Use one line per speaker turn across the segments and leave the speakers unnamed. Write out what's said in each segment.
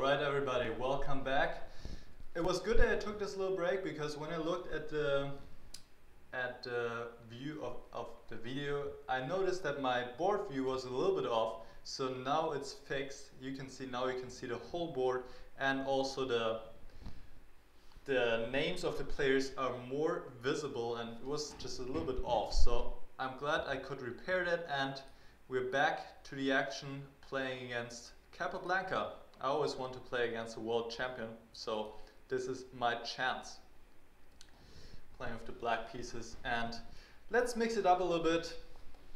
Alright everybody, welcome back. It was good that I took this little break because when I looked at the view of the video, I noticed that my board view was a little bit off. So now it's fixed. You can see the whole board, and also the names of the players are more visible, and it was just a little bit off. So I'm glad I could repair that, and we're back to the action playing against Capablanca. I always want to play against a world champion, so this is my chance. Playing with the black pieces, and let's mix it up a little bit.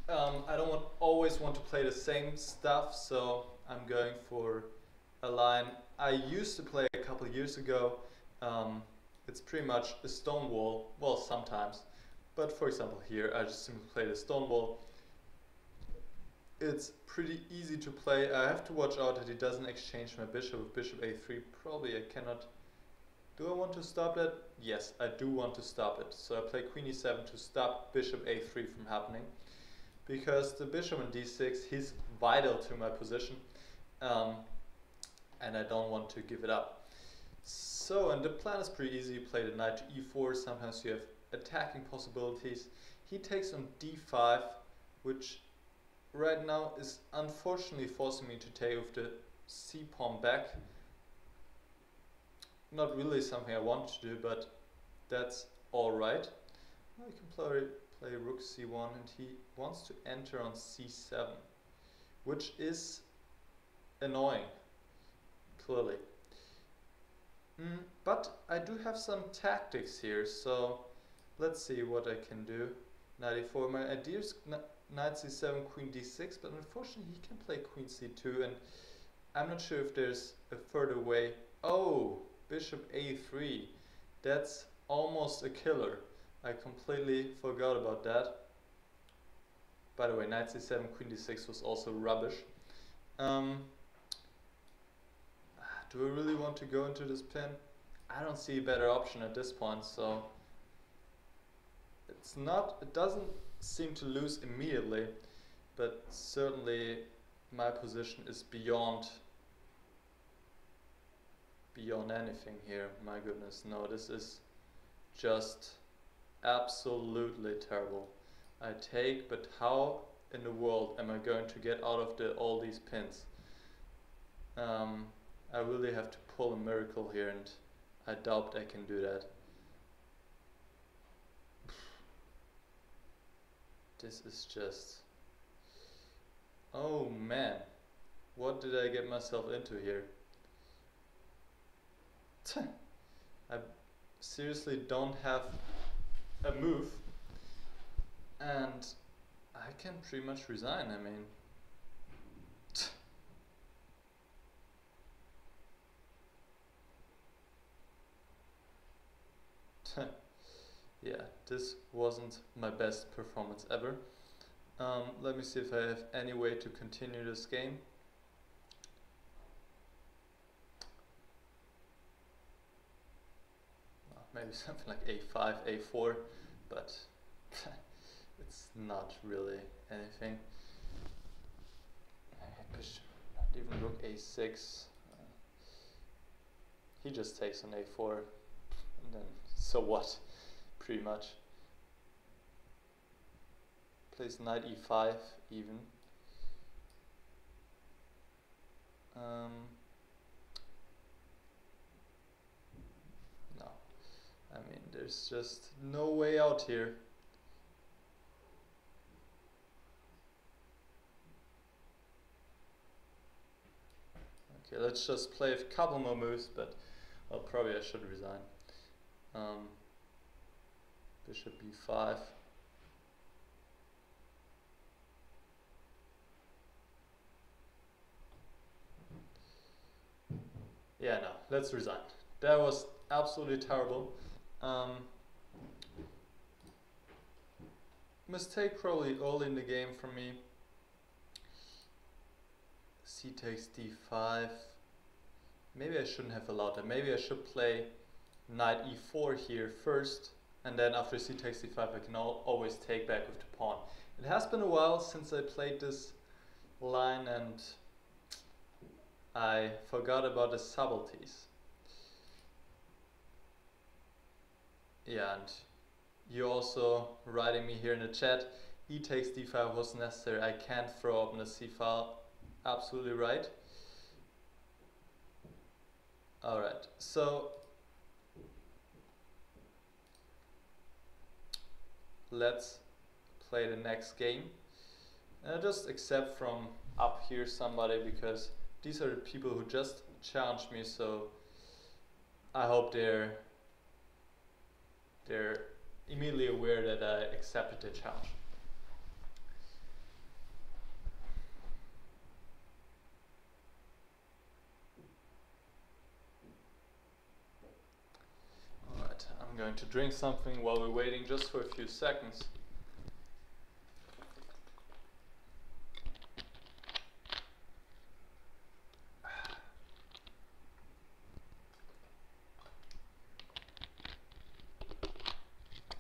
I don't always want to play the same stuff, so I'm going for a line I used to play a couple of years ago. It's pretty much a stone wall, well, sometimes, but for example here I just simply play the stone wall. It's pretty easy to play. I have to watch out that he doesn't exchange my bishop with bishop a3. Probably I cannot. Do I want to stop that? Yes, I do want to stop it. So I play queen e7 to stop bishop a3 from happening, because the bishop on d6, he's vital to my position, and I don't want to give it up. So, and the plan is pretty easy. You play the knight to e4. Sometimes you have attacking possibilities. He takes on d5, which right now is unfortunately forcing me to take with the c pawn back. Not really something I want to do, but that's alright. I can play rook c1, and he wants to enter on c7, which is annoying, clearly. But I do have some tactics here, so let's see what I can do. Knight e4, my idea is knight c7, queen d6, but unfortunately he can play queen c2, and I'm not sure if there's a further way. Oh, bishop a3, that's almost a killer. I completely forgot about that. By the way, knight c7, queen d6 was also rubbish. Do I really want to go into this pin? I don't see a better option at this point, so it doesn't seem to lose immediately, but certainly my position is beyond anything here. My goodness, no, this is just absolutely terrible. I take, but how in the world am I going to get out of all these pins? I really have to pull a miracle here, and I doubt I can do that. This is just... oh man, what did I get myself into here? I seriously don't have a move, and I can pretty much resign. I mean, yeah, this wasn't my best performance ever. Let me see if I have any way to continue this game. Maybe something like a5, a4, but it's not really anything. Not even rook a6. He just takes on a4, and then so what? Pretty much. Plays knight e5 even. No, I mean, there's just no way out here. Okay, let's just play a couple more moves, but well, probably I should resign. Bishop b5. Yeah, no, let's resign. That was absolutely terrible. Mistake probably early in the game for me. C takes d5. Maybe I shouldn't have allowed that. Maybe I should play knight e4 here first, and then after c takes d5 I can always take back with the pawn. It has been a while since I played this line, and I forgot about the subtleties. Yeah, and you're also writing me here in the chat, e takes d5 was necessary, I can't throw open the c file. Absolutely right. Alright, so let's play the next game. And I just accept from up here somebody because these are the people who just challenged me, so I hope they're immediately aware that I accepted the challenge. Alright, I'm going to drink something while we're waiting just for a few seconds.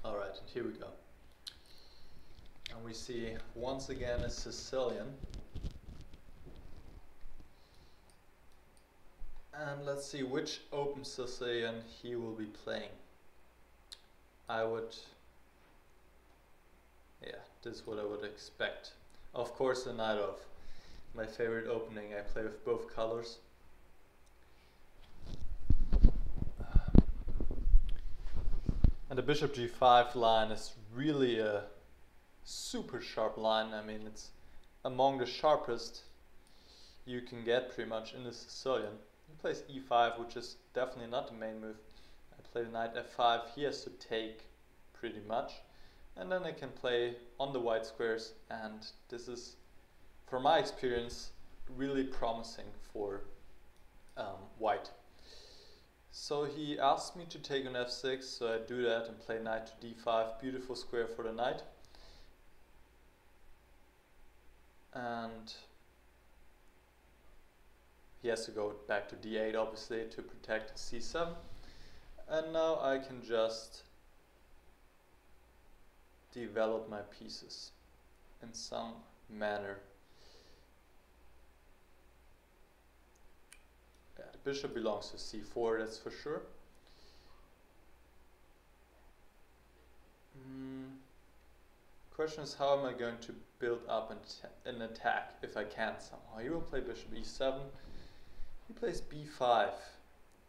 Alright, and here we go. And we see once again a Sicilian. And let's see which open Sicilian he will be playing. This is what I would expect. Of course, the knight off. My favorite opening, I play with both colors. And the bishop g5 line is really a super sharp line. I mean, it's among the sharpest you can get pretty much in the Sicilian. He plays e5, which is definitely not the main move. I play the knight f5, he has to take pretty much. And then I can play on the white squares, and this is, from my experience, really promising for white. So he asked me to take on f6, so I do that and play knight to d5, beautiful square for the knight. And he has to go back to d8 obviously to protect c7. And now I can just develop my pieces in some manner. Yeah, the bishop belongs to c4, that's for sure. Question is, how am I going to build up an attack if I can somehow? He will play bishop e7. He plays b5.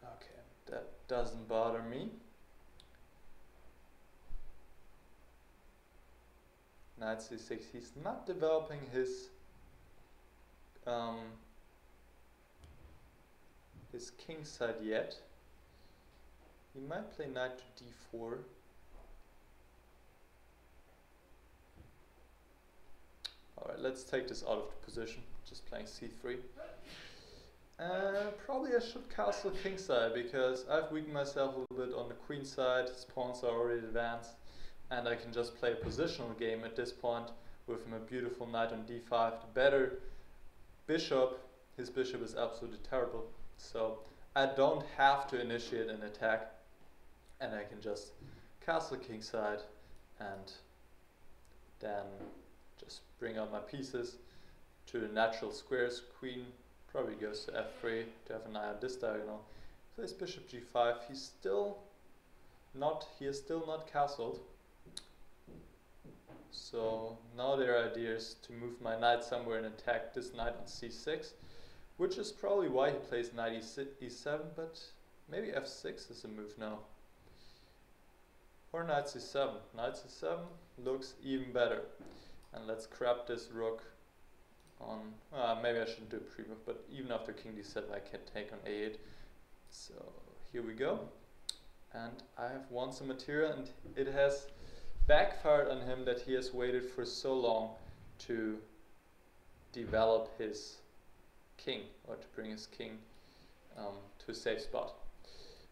Okay, that doesn't bother me. Knight c6. He's not developing his king side yet. He might play knight to d4. Alright, let's take this out of the position. Just playing c3. Probably I should castle kingside because I've weakened myself a little bit on the queen side. His pawns are already advanced, and I can just play a positional game at this point with him a beautiful knight on d5. The better bishop, his bishop is absolutely terrible, so I don't have to initiate an attack, and I can just castle kingside and then just bring out my pieces to the natural squares. Queen probably goes to f3 to have an eye on this diagonal. Plays bishop g5. He is still not castled. So now there are ideas to move my knight somewhere and attack this knight on c6, which is probably why he plays knight e7, but maybe f6 is a move now. Or knight c7. Knight c7 looks even better. And let's grab this rook on, maybe I shouldn't do a pre-move, but even after king d7 I can take on a8. So here we go. And I have won some material, and it has backfired on him that he has waited for so long to develop his king, or to bring his king to a safe spot.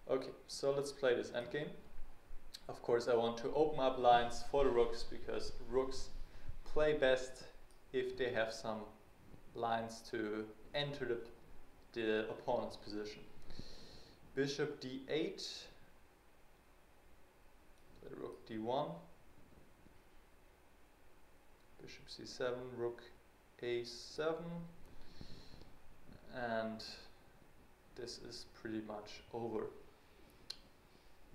Okay, so let's play this endgame. Of course I want to open up lines for the rooks, because rooks play best if they have some lines to enter the opponent's position. Bishop d8, rook d1, bishop c7, rook a7, and this is pretty much over.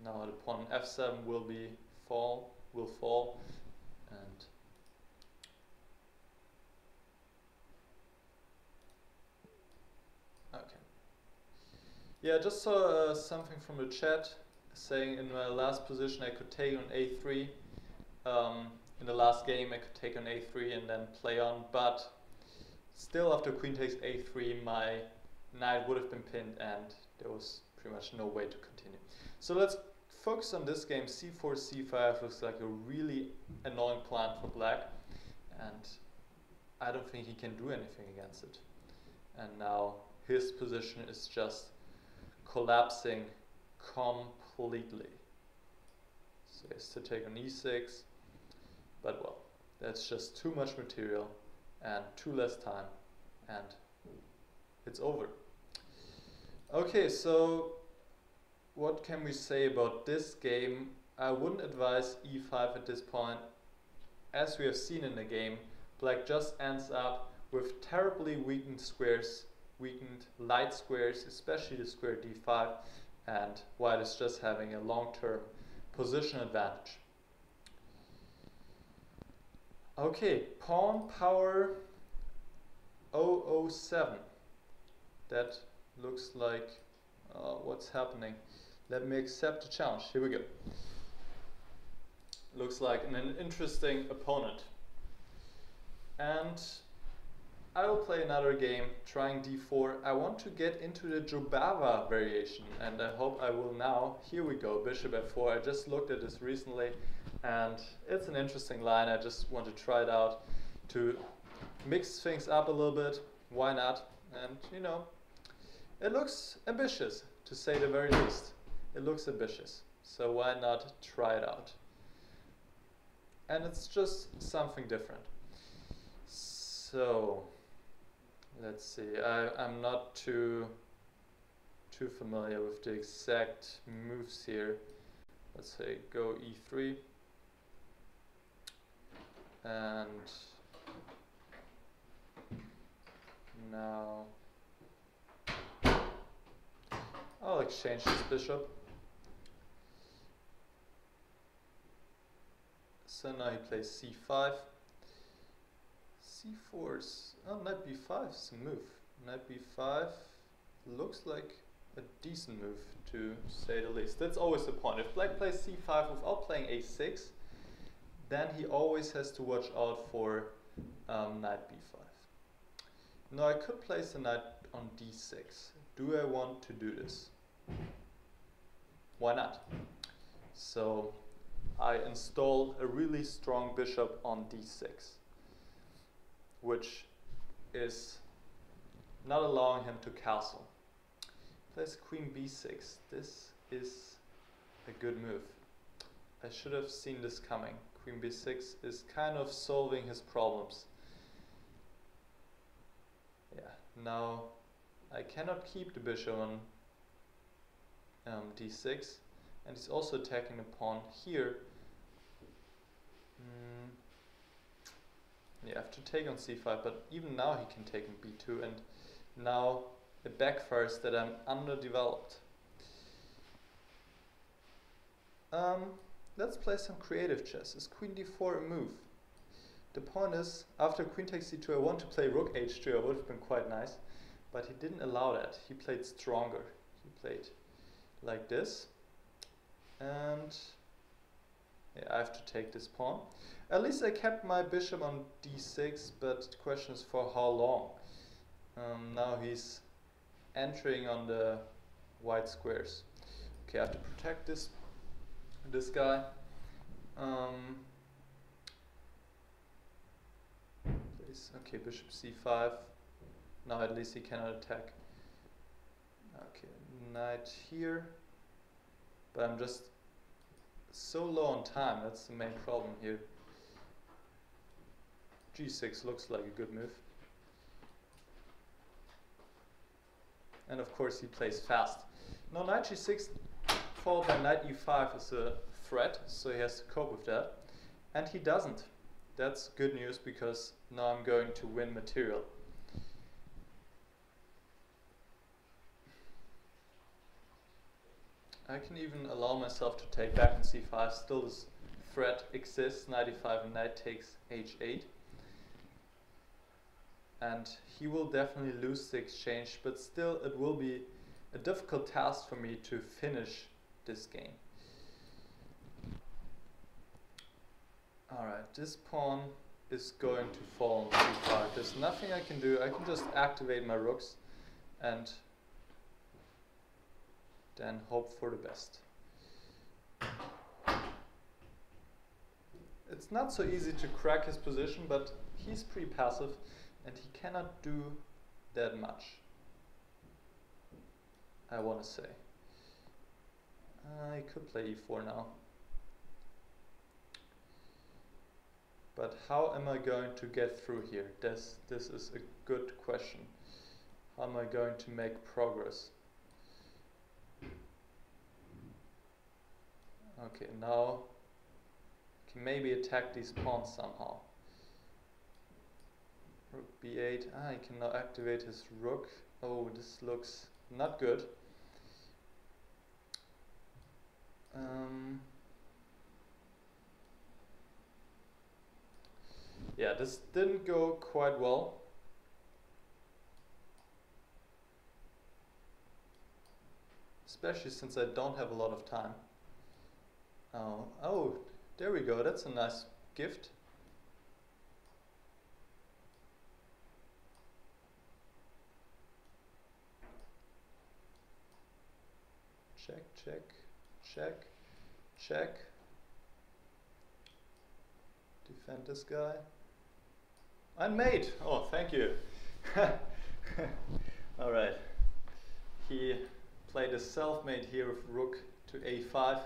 Now the pawn on f7 will fall, and okay. Yeah, I just saw something from the chat saying in my last position I could take on a3. In the last game I could take on a3 and then play on, but still after queen takes a3 my knight would have been pinned and there was pretty much no way to continue. So let's focus on this game. c4, c5 looks like a really annoying plan for black, and I don't think he can do anything against it. And now his position is just collapsing completely. So he has to take on e6, but well, that's just too much material and too less time, and it's over. Okay, so what can we say about this game? I wouldn't advise e5 at this point. As we have seen in the game, black just ends up with terribly weakened squares, weakened light squares, especially the square d5, and white is just having a long-term position advantage. Okay, pawn power 007. That looks like what's happening. Let me accept the challenge. Here we go. Looks like an interesting opponent. And I will play another game trying d4. I want to get into the Jobava variation, and I hope I will now. Here we go, bishop f4. I just looked at this recently, and it's an interesting line. I just want to try it out to mix things up a little bit. Why not? And you know, it looks ambitious, to say the very least. It looks ambitious, so why not try it out? And it's just something different. So let's see. I'm not too familiar with the exact moves here. Let's say go e3, and now I'll exchange this bishop. So now he plays c5. c4 is, oh, knight b5 is a move. Knight b5 looks like a decent move, to say the least. That's always the point. If black plays c5 without playing a6, then he always has to watch out for knight b5. Now I could place a knight on d6. Do I want to do this? Why not? So I installed a really strong bishop on d6, which is not allowing him to castle. Plays queen b6. This is a good move. I should have seen this coming. Queen b6 is kind of solving his problems. Yeah, now I cannot keep the bishop on d6, and he's also attacking the pawn here. Yeah, I have to take on c5, but even now he can take on b2, and now it backfires that I'm underdeveloped. Let's play some creative chess. Is queen d4 a move? The point is, after queen takes c2, I want to play rook h2. It would have been quite nice, but he didn't allow that. He played stronger. He played like this, and yeah, I have to take this pawn. At least I kept my bishop on d6, but the question is for how long. Now he's entering on the white squares. Okay, I have to protect this guy. Okay, bishop c5. Now at least he cannot attack. Okay, knight here. But I'm just so low on time. That's the main problem here. g6 looks like a good move. And of course he plays fast. Now knight g6 followed by knight e5 is a threat, so he has to cope with that. And he doesn't. That's good news, because now I'm going to win material. I can even allow myself to take back on c5. Still this threat exists. Knight e5 and knight takes h8. And he will definitely lose the exchange, but still it will be a difficult task for me to finish this game. Alright, this pawn is going to fall on c5. There's nothing I can do. I can just activate my rooks and then hope for the best. It's not so easy to crack his position, but he's pretty passive and he cannot do that much, I want to say. I could play e4 now. But how am I going to get through here? This is a good question. How am I going to make progress? Okay, now I can maybe attack these pawns somehow. Rook b8. I can now activate his rook. Oh, this looks not good. Yeah, this didn't go quite well. Especially since I don't have a lot of time. Oh, there we go. That's a nice gift. Check, check, check, check. Defend this guy. And mate! Oh, thank you. Alright. He played a self-made here with rook to a5.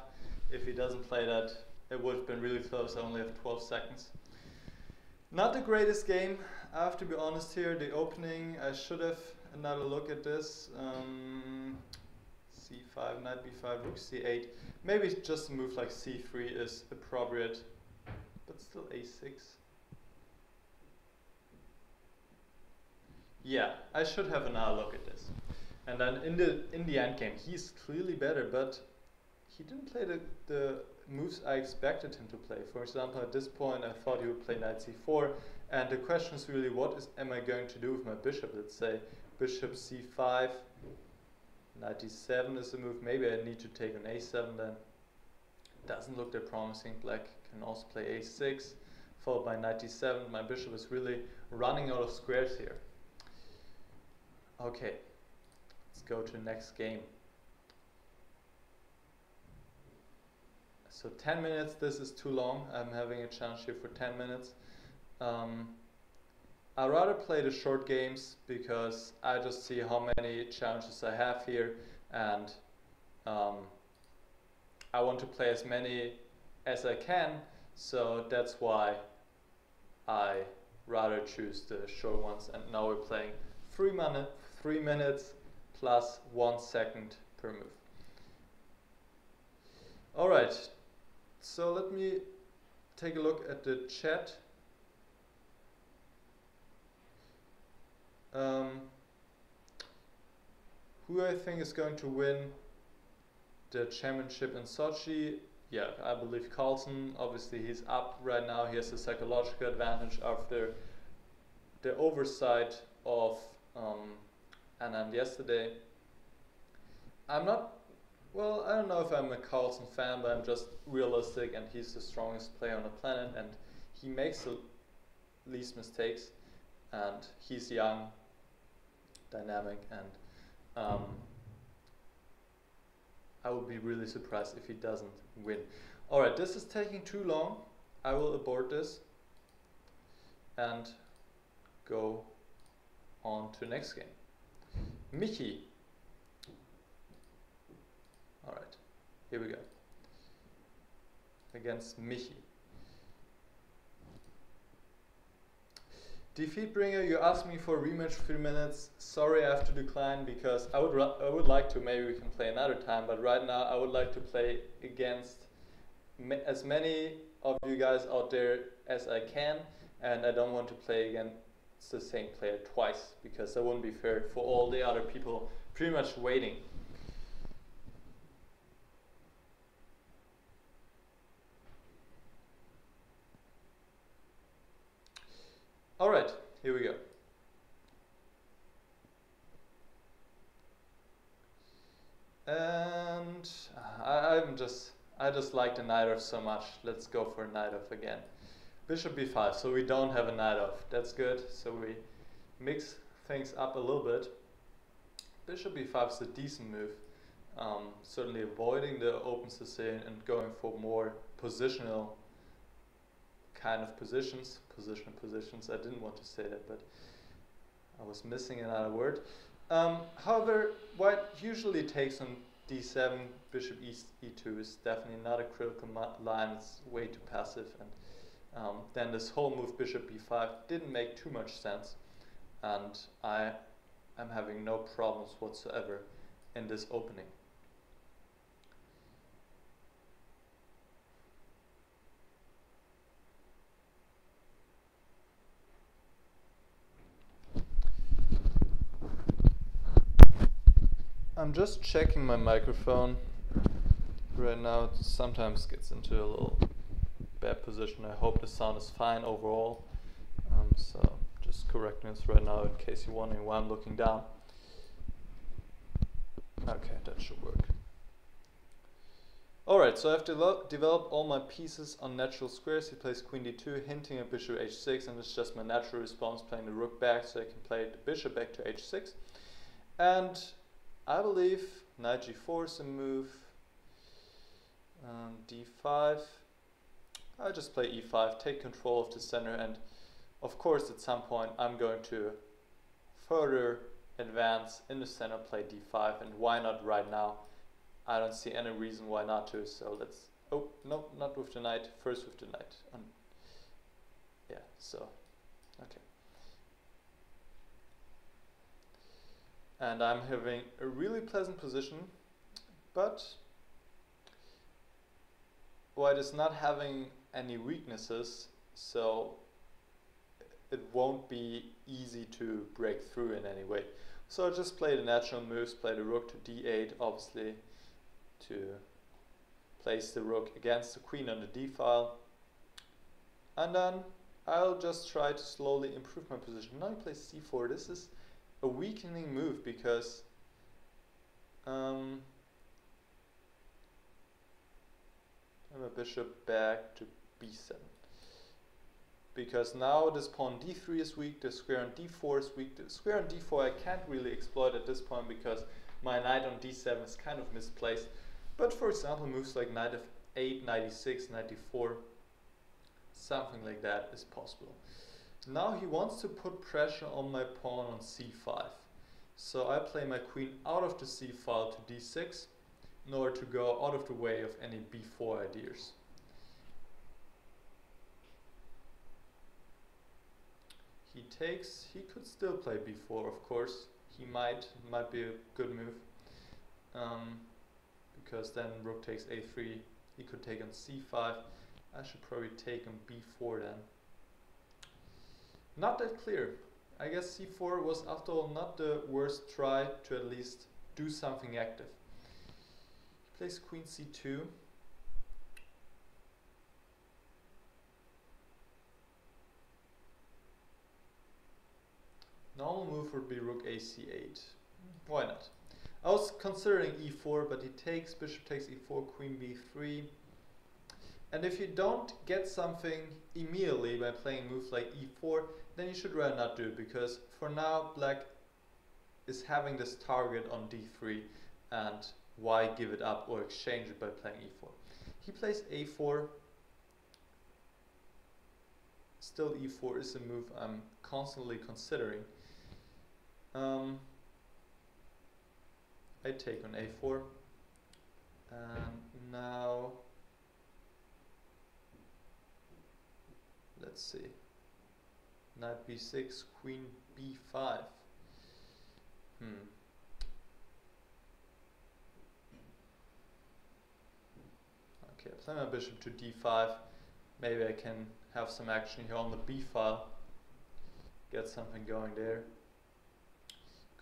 If he doesn't play that, it would have been really close. I only have 12 seconds. Not the greatest game, I have to be honest here. The opening, I should have another look at this. c5, knight b5, rook c8. Maybe just a move like c3 is appropriate, but still a6. Yeah, I should have another look at this. And then in the endgame, he's clearly better, but he didn't play the moves I expected him to play. For example, at this point, I thought he would play knight c4, and the question is really, what am I going to do with my bishop? Let's say bishop c5, knight d7 is a move. Maybe I need to take an a7 then. Doesn't look that promising. Black can also play a6, followed by knight d7. My bishop is really running out of squares here. Okay, let's go to the next game. So 10 minutes, this is too long. I'm having a challenge here for 10 minutes. I'd rather play the short games because I just see how many challenges I have here, and I want to play as many as I can, so that's why I rather choose the short ones. And now we're playing 3 minutes plus 1 second per move. Alright, so let me take a look at the chat. Who I think is going to win the championship in Sochi? Yeah, I believe Carlsen. Obviously he's up right now. He has a psychological advantage after the oversight of Anand yesterday. I'm not, well, I don't know if I'm a Carlsen fan, but I'm just realistic, and he's the strongest player on the planet, and he makes the least mistakes, and he's young, dynamic, and I would be really surprised if he doesn't win. Alright, this is taking too long. I will abort this and go on to the next game. Michi. Alright, here we go. Against Michi. DefeatBringer, you asked me for a rematch for 3 minutes. Sorry, I have to decline because I would like to. Maybe we can play another time, but right now I would like to play against as many of you guys out there as I can, and I don't want to play against the same player twice because that wouldn't be fair for all the other people pretty much waiting. Alright, here we go. And I just like the knight off so much. Let's go for a knight off again. Bishop b5, so we don't have a knight off. That's good. So we mix things up a little bit. Bishop b5 is a decent move. Certainly avoiding the open Sicilian and going for more positional kind of positions. Positions. I didn't want to say that, but I was missing another word. However, white usually takes on d7, bishop e2 is definitely not a critical line. It's way too passive, and then this whole move bishop b5 didn't make too much sense, and I am having no problems whatsoever in this opening. I'm just checking my microphone right now. It sometimes gets into a little bad position. I hope the sound is fine overall. So just correcting this right now in case you're wondering why I'm looking down. Okay, that should work. Alright, so I've developed all my pieces on natural squares. He plays queen d2, hinting at bishop h6, and it's just my natural response, playing the rook back so I can play the bishop back to h6. And I believe knight g4 is a move. D5. I just play e5, take control of the center, and of course at some point I'm going to further advance in the center, play d5, and why not right now? I don't see any reason why not to, so let's... Oh, no, not with the knight, first with the knight. Yeah, so, okay. And I'm having a really pleasant position, but white is not having any weaknesses, so it won't be easy to break through in any way. So I just play the natural moves, play the rook to d8, obviously, to place the rook against the queen on the d file. And then I'll just try to slowly improve my position. Now I play c4. This is a weakening move because I have a bishop back to b7. Because now this pawn d3 is weak, the square on d4 is weak. The square on d4 I can't really exploit at this point because my knight on d7 is kind of misplaced. But for example, moves like knight f8, knight e6, knight d4, something like that is possible. Now he wants to put pressure on my pawn on c5. So I play my queen out of the c file to d6 in order to go out of the way of any b4 ideas. He takes, he could still play b4, of course. He might be a good move. Because then rook takes a3, he could take on c5. I should probably take on b4 then. Not that clear. I guess c4 was after all not the worst try to at least do something active. He plays queen c2. Normal move would be rook ac8. Why not? I was considering e4, but he takes, bishop takes e4, queen b3. And if you don't get something immediately by playing a move like e4, then you should rather not do it, because for now black is having this target on d3, and why give it up or exchange it by playing e4? He plays a4. Still e4 is a move I'm constantly considering. I take on a4, and now let's see, knight b6, queen b5. Okay, I play my bishop to d5. Maybe I can have some action here on the b file, get something going there.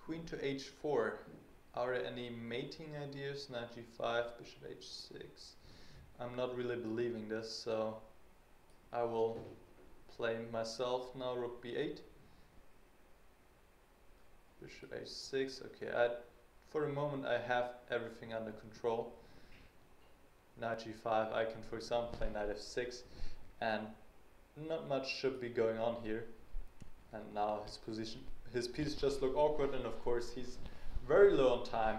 Queen to h4. Are there any mating ideas? Knight g5, bishop h6. I'm not really believing this, so I will play myself now. Rook b8. Bishop h6. Okay, for the moment I have everything under control. Knight g5. I can, for example, play knight f6, and not much should be going on here. And now his piece just look awkward, and of course he's very low on time,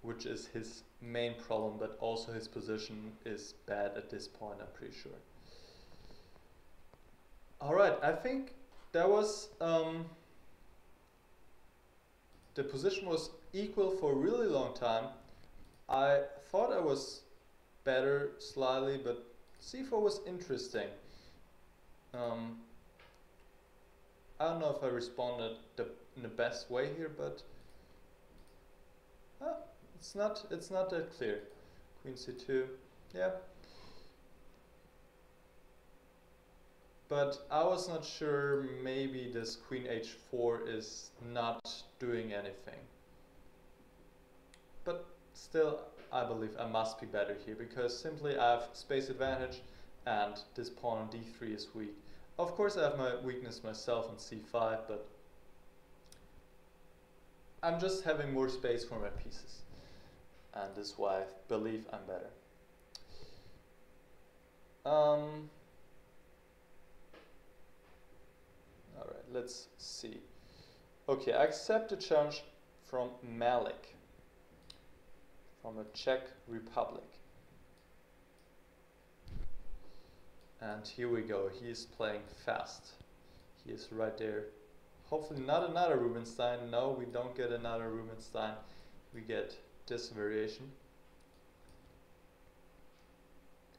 which is his main problem, but also his position is bad at this point, I'm pretty sure. Alright, I think that was the position was equal for a really long time. I thought I was better slightly, but c4 was interesting. I don't know if I responded in the best way here, but it's not that clear. Queen c2, yeah. But I was not sure, maybe this queen h4 is not doing anything. But still, I believe I must be better here, because simply I have space advantage and this pawn on d3 is weak. Of course I have my weakness myself on c5, but I'm just having more space for my pieces. And this is why I believe I'm better. Alright, let's see. Okay, I accept the challenge from Maelic, from the Czech Republic. And here we go, he is playing fast. He is right there. Hopefully not another Rubinstein. No, we don't get another Rubinstein. We get this variation.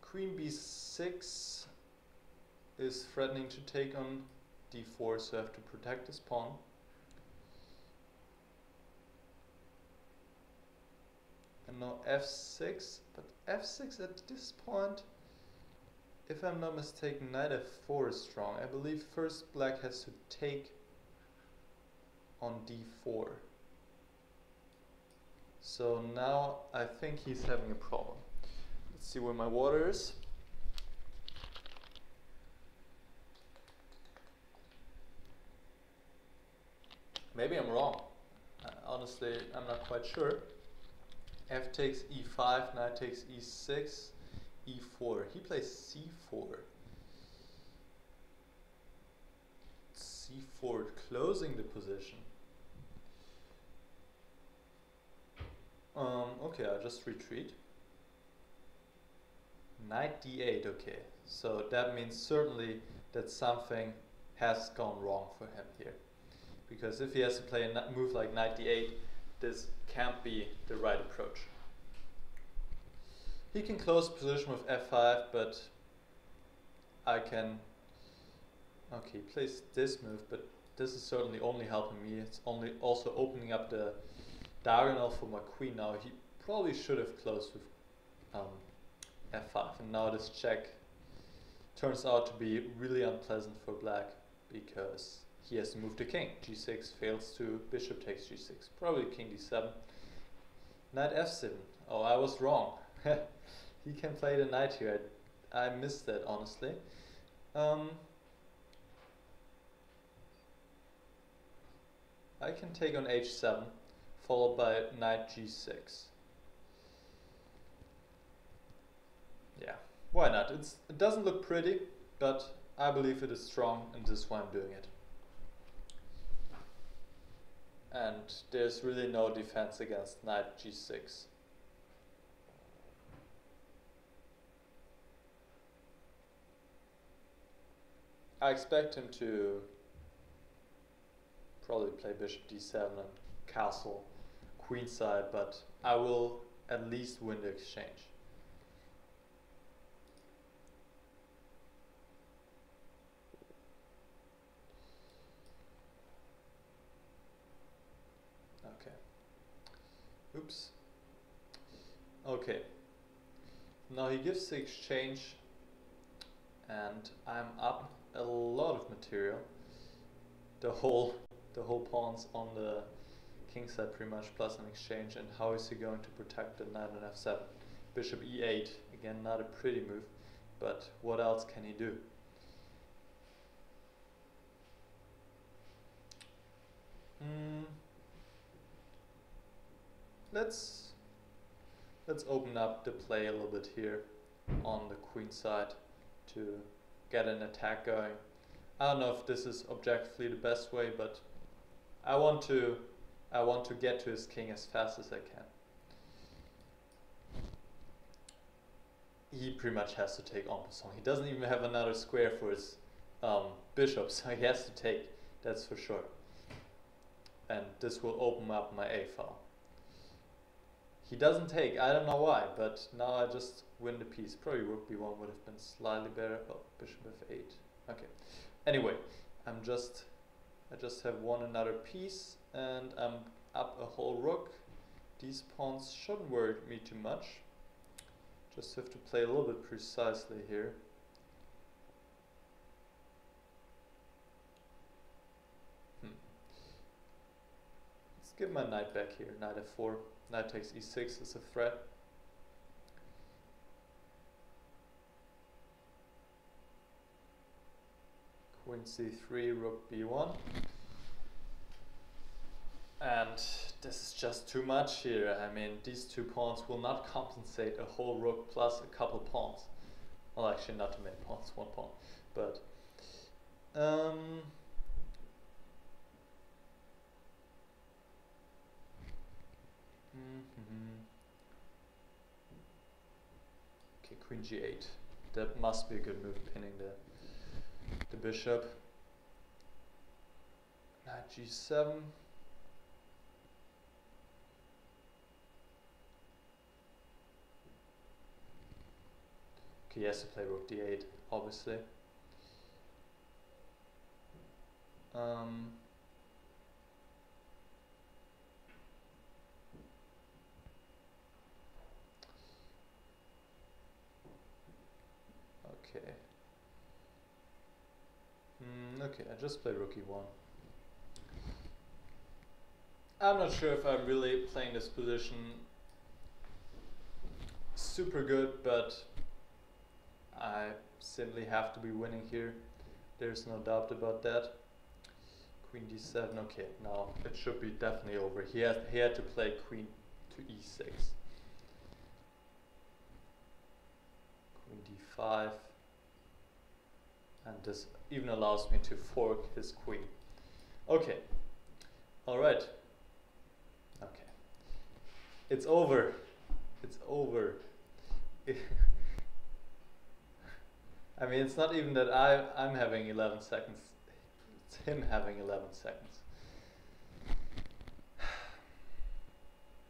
Queen b6 is threatening to take on d4, so I have to protect this pawn. And now f6, but f6 at this point, if I'm not mistaken, knight f4 is strong. I believe first black has to take on d4. So now I think he's having a problem. Let's see where my water is. Maybe I'm wrong. Honestly, I'm not quite sure. F takes e5, knight takes e6, e4. He plays c4. c4, closing the position. Okay, I'll just retreat. Knight d8, okay. So that means certainly that something has gone wrong for him here. Because if he has to play a move like knight d8, this can't be the right approach. He can close the position with f5, but I can... Okay, he plays this move, but this is certainly only helping me. It's only also opening up the diagonal for my queen now. He probably should have closed with f5, and now this check turns out to be really unpleasant for black because he has to move the king. g6 fails to bishop takes g6, probably king d7. Knight f7. Oh, I was wrong. He can play the knight here. I missed that, honestly. I can take on h7, followed by knight g6. Yeah, why not? It doesn't look pretty, but I believe it is strong, and this is why I'm doing it. And there's really no defense against knight g6. I expect him to probably play bishop d7 and castle queenside, but I will at least win the exchange. Okay. Oops. Okay. Now he gives the exchange, and I'm up a lot of material. The whole pawns on the king side pretty much, plus an exchange. And how is he going to protect the knight on f7? Bishop e8, again not a pretty move, but what else can he do? Let's open up the play a little bit here on the queen side to get an attack going. I don't know if this is objectively the best way, but I want to get to his king as fast as I can. He pretty much has to take en passant. He doesn't even have another square for his bishop, so he has to take, that's for sure. And this will open up my A file. He doesn't take, I don't know why, but now I just win the piece. Probably rook b1 would have been slightly better. Oh, bishop f8. Okay. Anyway, I just have won another piece, and I'm up a whole rook. These pawns shouldn't worry me too much. Just have to play a little bit precisely here. Let's give my knight back here. Knight f4. Knight takes e6 is a threat. Queen c3, rook b1. And this is just too much here. I mean, these two pawns will not compensate a whole rook plus a couple pawns. Well, actually not too many pawns, one pawn. But okay, queen g8. That must be a good move, pinning the bishop. Knight g7. Okay, he has to play rook d8, obviously. Okay. Okay, I just play rook e1. I'm not sure if I'm really playing this position super good, but I simply have to be winning here. There's no doubt about that. Queen d7, okay, now it should be definitely over. He had to play queen to e6. Queen d5. And this even allows me to fork his queen. Okay. Alright. Okay. It's over. It's over. I mean, it's not even that I'm having 11 seconds. It's him having 11 seconds.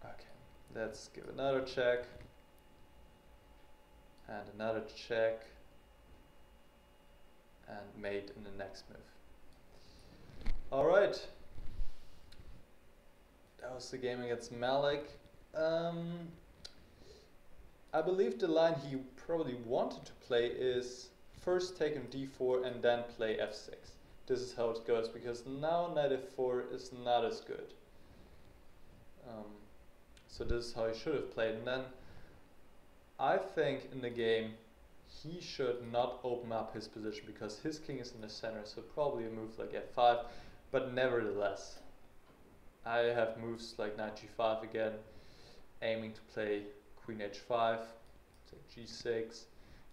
Okay. Let's give another check. And another check. And mate in the next move. Alright. That was the game against Maelic. I believe the line he probably wanted to play is first take on d4 and then play f6. This is how it goes, because now knight f4 is not as good. So this is how he should have played. And then I think in the game he should not open up his position because his king is in the center, so probably a move like f5, but nevertheless I have moves like knight g5 again, aiming to play queen h5, take g6,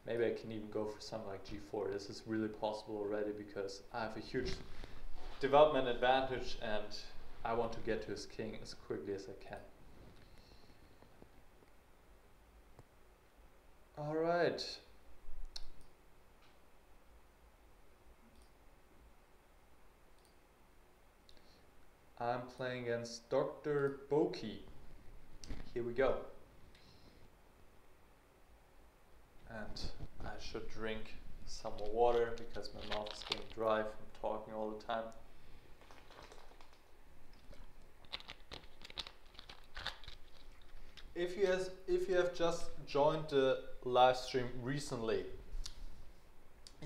maybe I can even go for something like g4. This is really possible already because I have a huge development advantage and I want to get to his king as quickly as I can. Alright. I'm playing against Drboki. Here we go. And I should drink some more water because my mouth is getting dry from talking all the time. If you have just joined the live stream recently,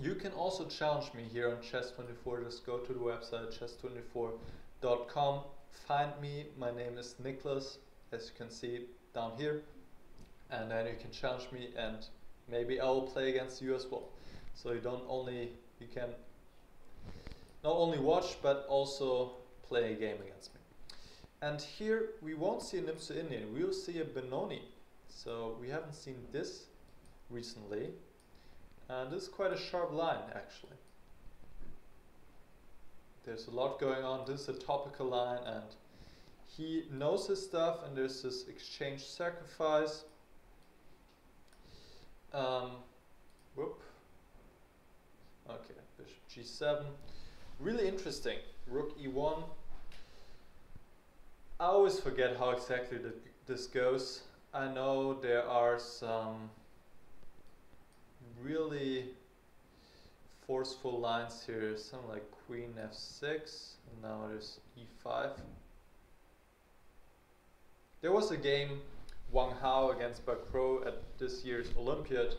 you can also challenge me here on Chess24. Just go to the website chess24.com. Find me. My name is Niclas, as you can see down here, and then you can challenge me, and maybe I will play against you as well. So you can not only watch but also play a game against me. And here we won't see a Nimsa Indian, we'll see a Benoni. So we haven't seen this recently. And this is quite a sharp line actually. There's a lot going on, this is a topical line and he knows his stuff, and there's this exchange sacrifice. Whoop. Okay, bishop g7. Really interesting. Rook e1. I always forget how exactly this goes. I know there are some really forceful lines here. Something like queen f6. Now there's e5. There was a game, Wang Hao against Bakro at this year's Olympiad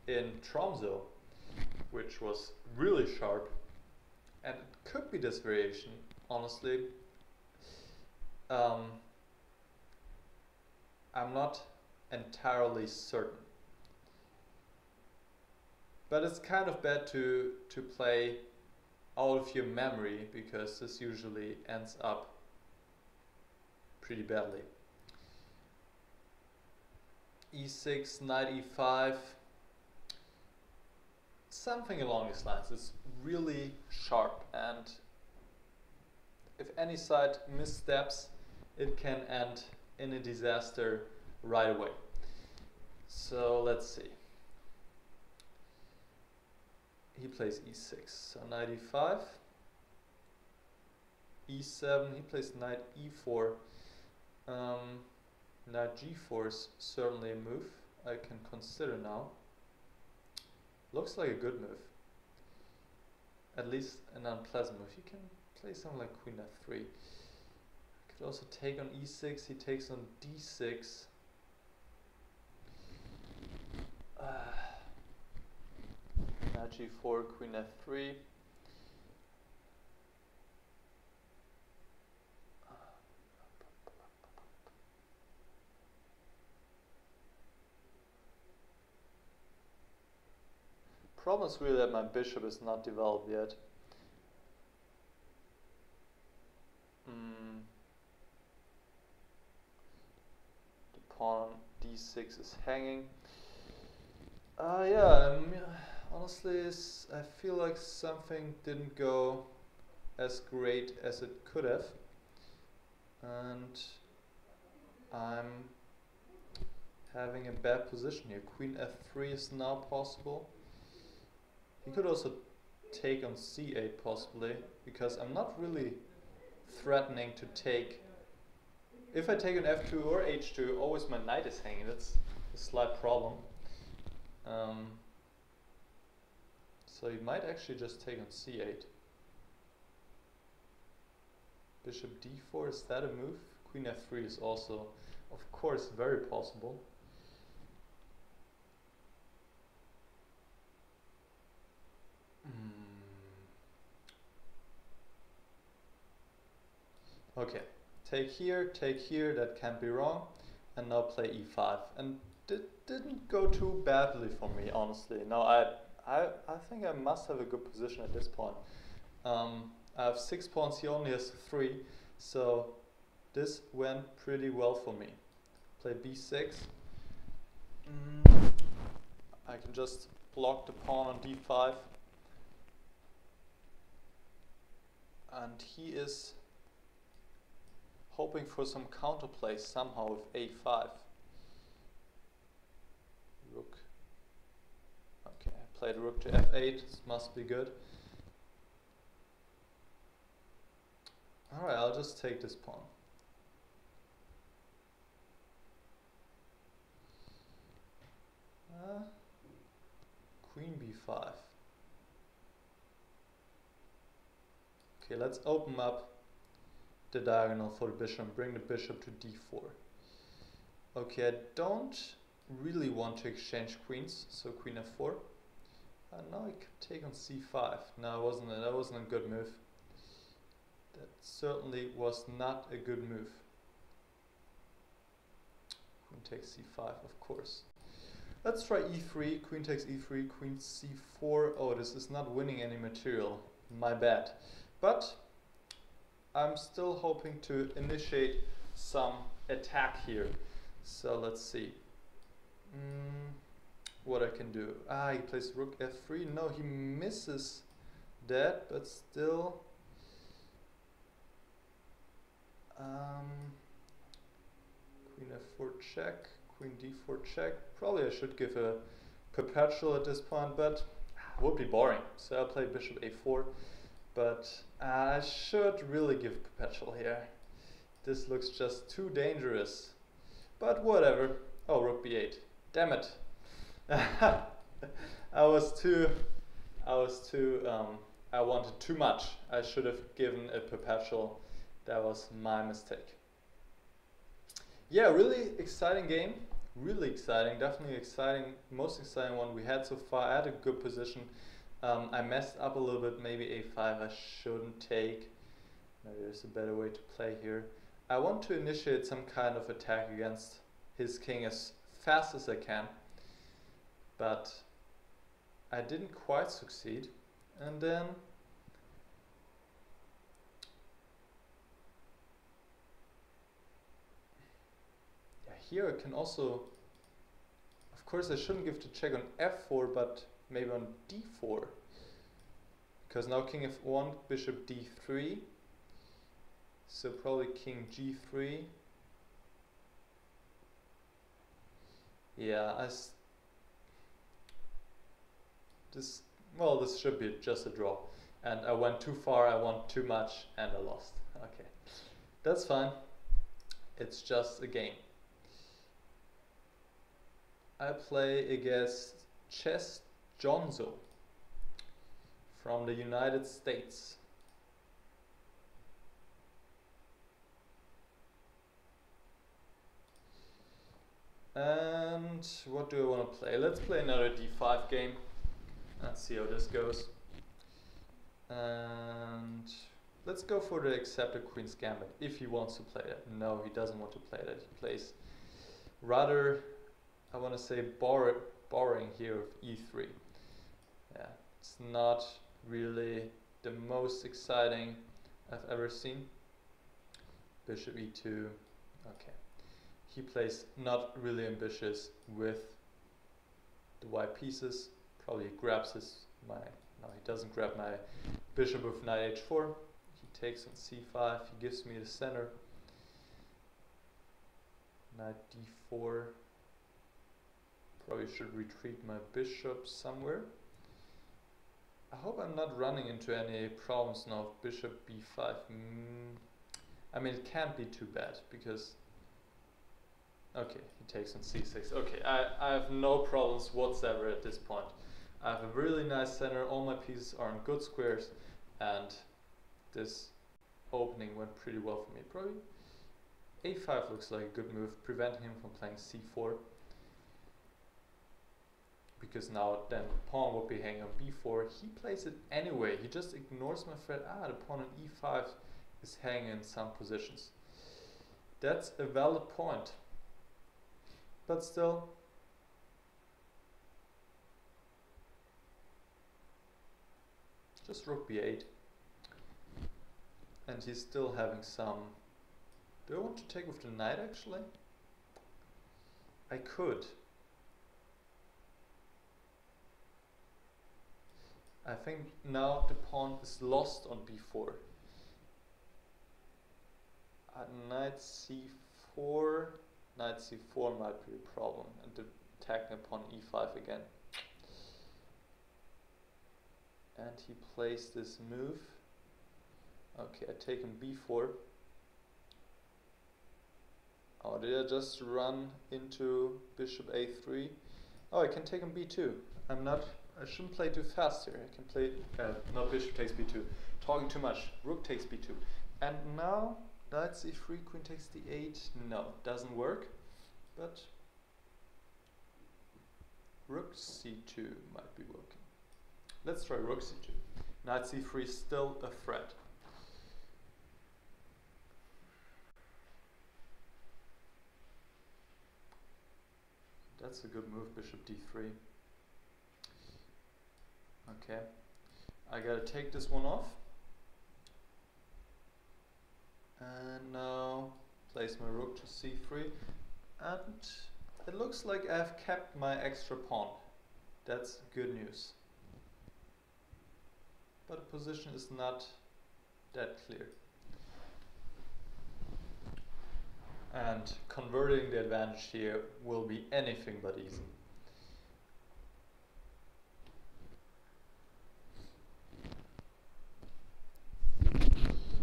in Tromsø, which was really sharp, and it could be this variation, honestly. I'm not entirely certain. But it's kind of bad to play out of your memory, because this usually ends up pretty badly. e6, knight e5, something along these lines. It's really sharp, and if any side missteps, it can end in a disaster right away. So let's see. He plays e6, so knight e5, e7, he plays knight e4. Knight g4 is certainly a move I can consider now. Looks like a good move. At least an unpleasant move. You can play something like queen f3. Could also take on e6, he takes on d6. Knight g4, queen f3. Problem is really that my bishop is not developed yet. The pawn on d6 is hanging. Yeah, honestly, I feel like something didn't go as great as it could have. And I'm having a bad position here. Queen f3 is now possible. He could also take on c8 possibly, because I'm not really threatening to take. If I take on f2 or h2, always my knight is hanging. That's a slight problem. So he might actually just take on c8. Bishop d4, is that a move? Queen f3 is also, of course, very possible. Okay, take here, that can't be wrong, and now play e5. And it didn't go too badly for me, honestly. Now I think I must have a good position at this point. I have 6 pawns, he only has 3, so this went pretty well for me. Play b6. I can just block the pawn on d5. And he is hoping for some counterplay somehow with a5. Rook. Okay, I played rook to f8. This must be good. Alright, I'll just take this pawn. Queen b5. Okay, let's open up the diagonal for the bishop and bring the bishop to d4. Okay, I don't really want to exchange queens, so queen f4. And now I could take on c5. No, that wasn't a good move. That certainly was not a good move. Queen takes c5, of course. Let's try e3, queen takes e3, queen c4. Oh, this is not winning any material. My bad. But I'm still hoping to initiate some attack here. So let's see what I can do. He plays rook f3. No, he misses that, but still. Queen f4 check, queen d4 check. Probably I should give a perpetual at this point, but would be boring. So I'll play bishop a4, but I should really give perpetual here. This looks just too dangerous, but whatever. Oh, rook b8. Damn it. I wanted too much. I should have given a perpetual. That was my mistake. Yeah, really exciting game. Really exciting, definitely exciting, most exciting one we had so far. I had a good position. I messed up a little bit, maybe a5 I shouldn't take. Maybe there's a better way to play here. I want to initiate some kind of attack against his king as fast as I can, but I didn't quite succeed. And then here I can also, of course I shouldn't give the check on f4, but maybe on d4, because now king f1, bishop d3, so probably king g3. Yeah, this should be just a draw, and I went too far, I won too much, and I lost. Okay, that's fine, it's just a game. I play against ChessJohnzo from the United States. And what do I want to play? Let's play another d5 game. Let's see how this goes. And let's go for the accepted Queen's Gambit, if he wants to play that. No, he doesn't want to play that. He plays rather, I want to say, boring here with e3. Yeah, it's not really the most exciting I've ever seen. Bishop e2. Okay. He plays not really ambitious with the white pieces. Probably grabs no, he doesn't grab my bishop with knight h4. He takes on c5. He gives me the center. Knight d4. Probably should retreat my bishop somewhere. I hope I'm not running into any problems now with bishop b5. I mean, it can't be too bad because... Okay, he takes on c6. Okay, I have no problems whatsoever at this point. I have a really nice center, all my pieces are in good squares, and this opening went pretty well for me. Probably a5 looks like a good move, preventing him from playing c4. Because now then the pawn would be hanging on b4. He plays it anyway, he just ignores my threat. The pawn on e5 is hanging in some positions. That's a valid point. But still, just rook b8. And he's still having some... Do I want to take with the knight actually? I could. I think now the pawn is lost on b4. Knight c4. Knight c4 might be a problem, and attacking upon e5 again. And he plays this move. Okay, I take him b4. Oh, did I just run into bishop a3? Oh, I can take him b2. I shouldn't play too fast here. I can play, not bishop takes b2. Talking too much. Rook takes b2. And now, knight c3, queen takes d8. No, doesn't work. But rook c2 might be working. Let's try rook c2. Knight c3 is still a threat. That's a good move, bishop d3. Okay, I gotta take this one off. And now place my rook to c3, and it looks like I've kept my extra pawn. That's good news. But the position is not that clear. And converting the advantage here will be anything but easy.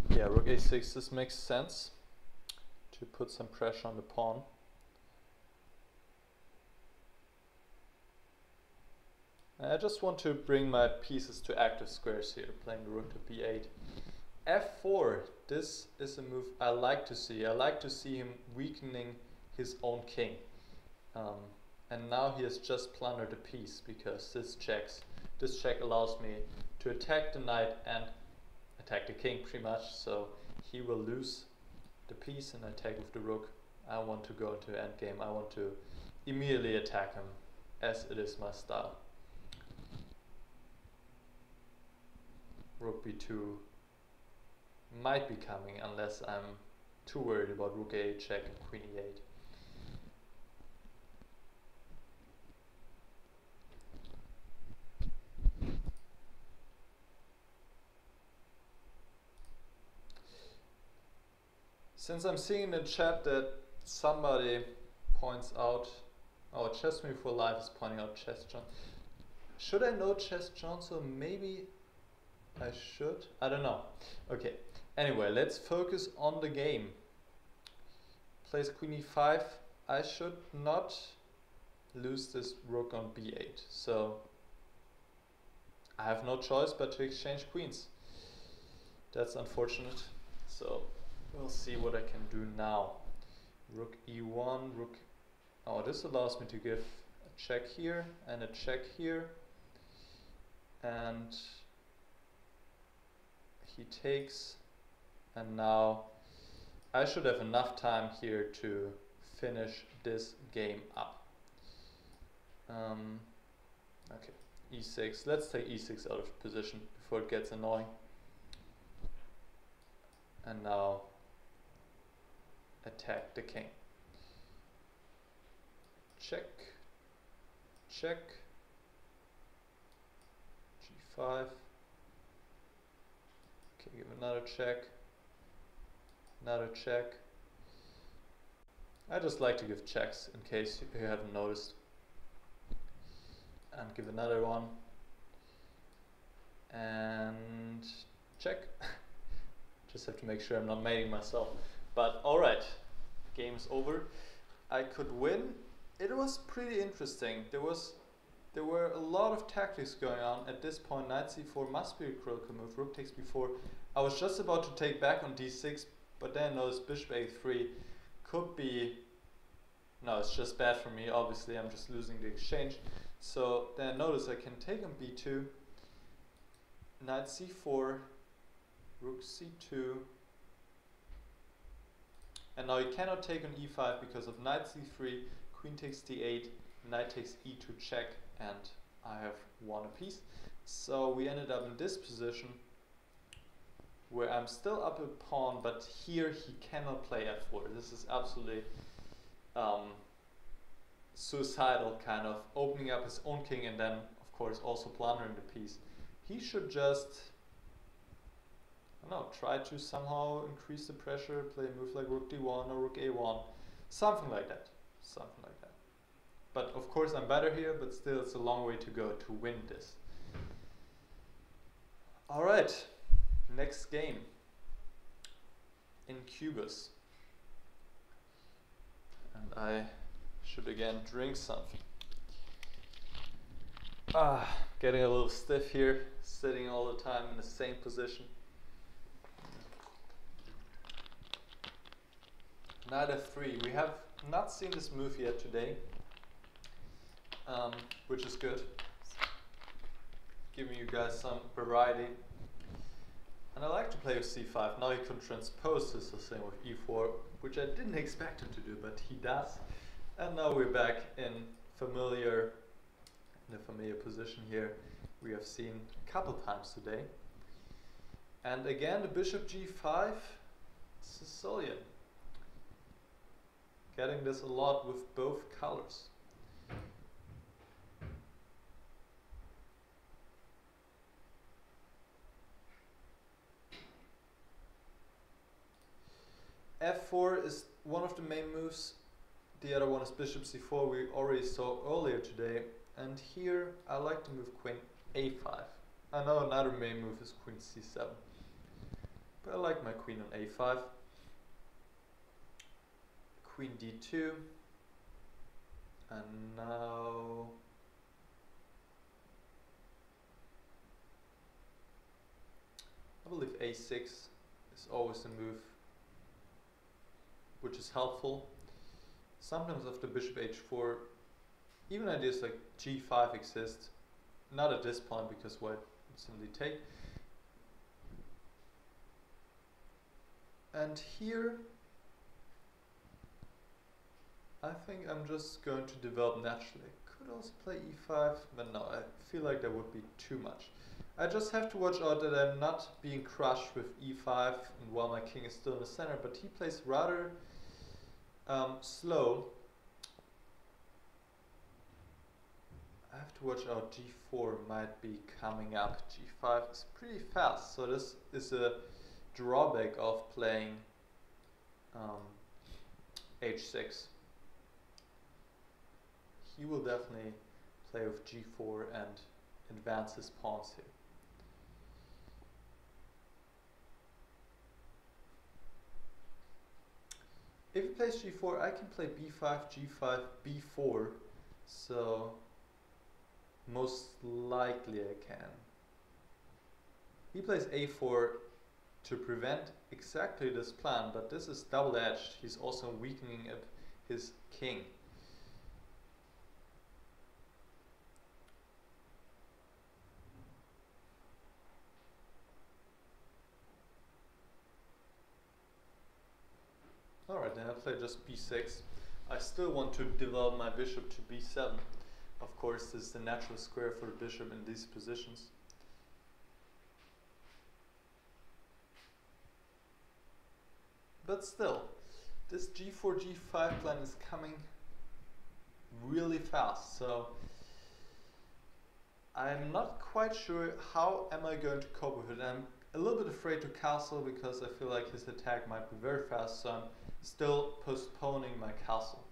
Yeah, rook a6, this makes sense to put some pressure on the pawn. I just want to bring my pieces to active squares here, playing the rook to b8. f4, this is a move I like to see. I like to see him weakening his own king. And now he has just plundered a piece because this checks. This check allows me to attack the knight and attack the king pretty much, so he will lose the piece and I take with the rook. I want to go into endgame. I want to immediately attack him as it is my style. Rook b2 might be coming unless I'm too worried about rook a8 check and queen e8. Since I'm seeing in the chat that somebody points out, oh, Chess Me for Life is pointing out ChessJohnzo. Should I know ChessJohnzo? Maybe I should. I don't know. Okay. Anyway, let's focus on the game. Plays queen e5. I should not lose this rook on b8. So I have no choice but to exchange queens. That's unfortunate. So we'll see what I can do now. Rook e1, rook... Oh, this allows me to give a check here and a check here. And he takes, and now I should have enough time here to finish this game up. Okay, e6. Let's take e6 out of position before it gets annoying. And now attack the king. Check, check, g5. Okay, give another check, another check. I just like to give checks in case you haven't noticed. And give another one. And check. Just have to make sure I'm not mating myself. But alright, game's over. I could win. It was pretty interesting. There were a lot of tactics going on at this point. Knight c4 must be a critical move. Rook takes b4. I was just about to take back on d6, but then I noticed bishop a3 could be... No, it's just bad for me. Obviously, I'm just losing the exchange. So then I noticed I can take on b2, knight c4, rook c2, and now you cannot take on e5 because of knight c3, queen takes d8, knight takes e2 check, and I have won a piece. So we ended up in this position where I'm still up a pawn, but here he cannot play f4. This is absolutely suicidal, kind of opening up his own king and then of course also plundering the piece. He should just, I don't know, try to somehow increase the pressure, play a move like rook d1 or rook a1, something like that, something like that. But of course I'm better here, but still it's a long way to go to win this. Alright, next game. Incubus. And I should again drink something. Getting a little stiff here, sitting all the time in the same position. Knight f3. We have not seen this move yet today, which is good. Giving you guys some variety. And I like to play with c5. Now he can transpose this the same with e4, which I didn't expect him to do, but he does. And now we're back in the familiar position here we have seen a couple times today. And again the bishop g5. Sicilian. Getting this a lot with both colors. F4 is one of the main moves. The other one is bishop c4, we already saw earlier today. And here I like to move queen a5. I know another main move is queen c7. But I like my queen on a5. Queen d2. And now I believe a6 is always a move which is helpful. Sometimes after bishop h4, even ideas like g5 exist. Not at this point because white would simply take. And here I think I'm just going to develop naturally. Could also play e5, but no, I feel like that would be too much. I just have to watch out that I'm not being crushed with e5 and while my king is still in the center, but he plays rather slow. I have to watch out, g4 might be coming up. g5 is pretty fast, so this is a drawback of playing h6. He will definitely play with g4 and advance his pawns here. If he plays g4, I can play b5, g5, b4, so most likely I can. He plays a4 to prevent exactly this plan, but this is double-edged. He's also weakening his king. Alright, then I play just b6. I still want to develop my bishop to b7. Of course, this is the natural square for the bishop in these positions. But still, this g4, g5 plan is coming really fast, so I'm not quite sure how am I going to cope with it. I'm a little bit afraid to castle because I feel like his attack might be very fast, so I'm still postponing my castle.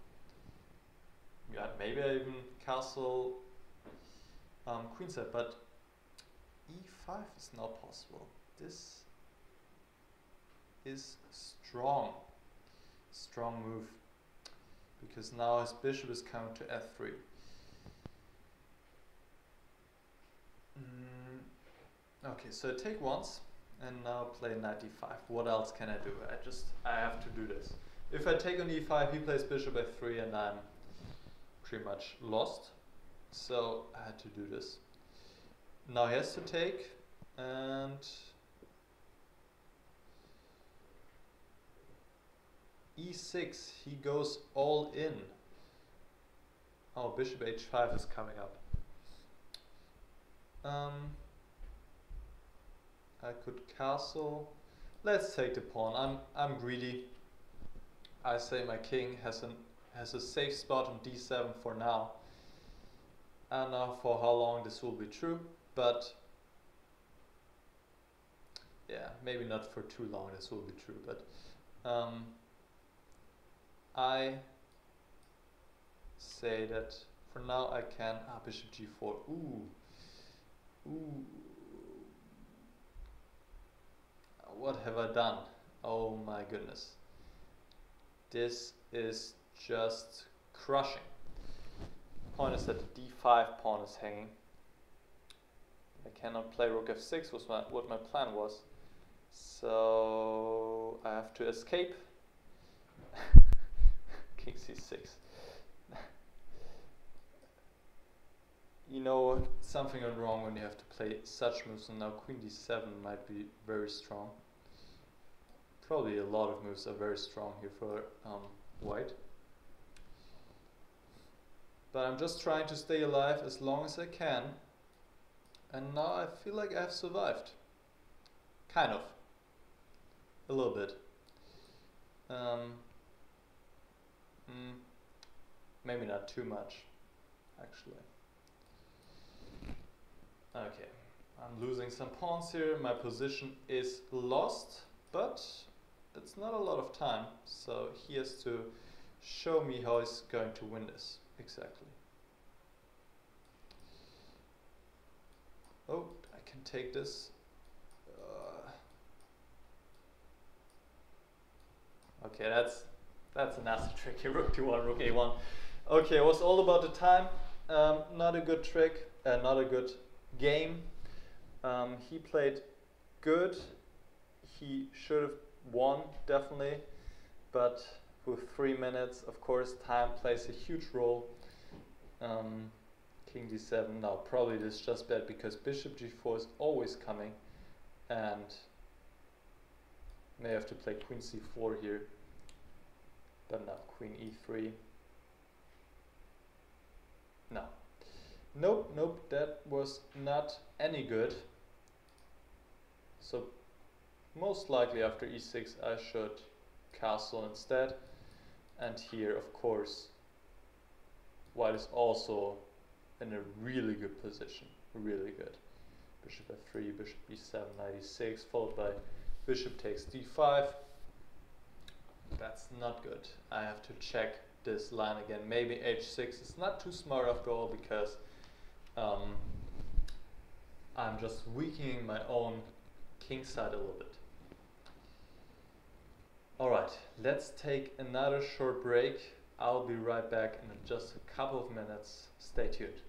Yeah, maybe I even castle queenside, but e5 is not possible. This is strong move, because now his bishop is coming to f3. Okay, so I take once and now play knight d5. What else can I do? I have to do this. If I take on e5, he plays bishop f3 and I'm pretty much lost. So I had to do this. Now he has to take, and e6, he goes all in. Oh, bishop h5 is coming up. I could castle. Let's take the pawn. I'm greedy. I say my king has a safe spot on d7 for now. I don't know for how long this will be true, but yeah, maybe not for too long this will be true, but I say that for now I can bishop g4. Ooh. What have I done? Oh my goodness. This is just crushing. The point is that the d5 pawn is hanging. I cannot play rook f6 was what my plan was. So I have to escape. King c6. You know something went wrong when you have to play such moves, and now queen d7 might be very strong. Probably a lot of moves are very strong here for white. But I'm just trying to stay alive as long as I can. And now I feel like I've survived. Kind of. A little bit. Maybe not too much, actually. Okay, I'm losing some pawns here. My position is lost, but it's not a lot of time, so he has to show me how he's going to win this exactly. Oh, I can take this. Okay, that's a nasty trick here. Rook d1, rook a1. Okay, it was all about the time. Not a good trick, not a good game. He played good. He should have won, definitely. But with 3 minutes, of course, time plays a huge role. King d7. Now, probably this is just bad because bishop g4 is always coming. And may have to play queen c4 here. But no, queen e3. No. Nope, nope, that was not any good. So most likely after e6 I should castle instead. And here, of course, white is also in a really good position. Really good. Bishop f3, bishop b7, knight e6, followed by bishop takes d5. That's not good. I have to check this line again. Maybe h6 is not too smart after all because I'm just weakening my own king side a little bit. Alright, let's take another short break. I'll be right back in just a couple of minutes. Stay tuned.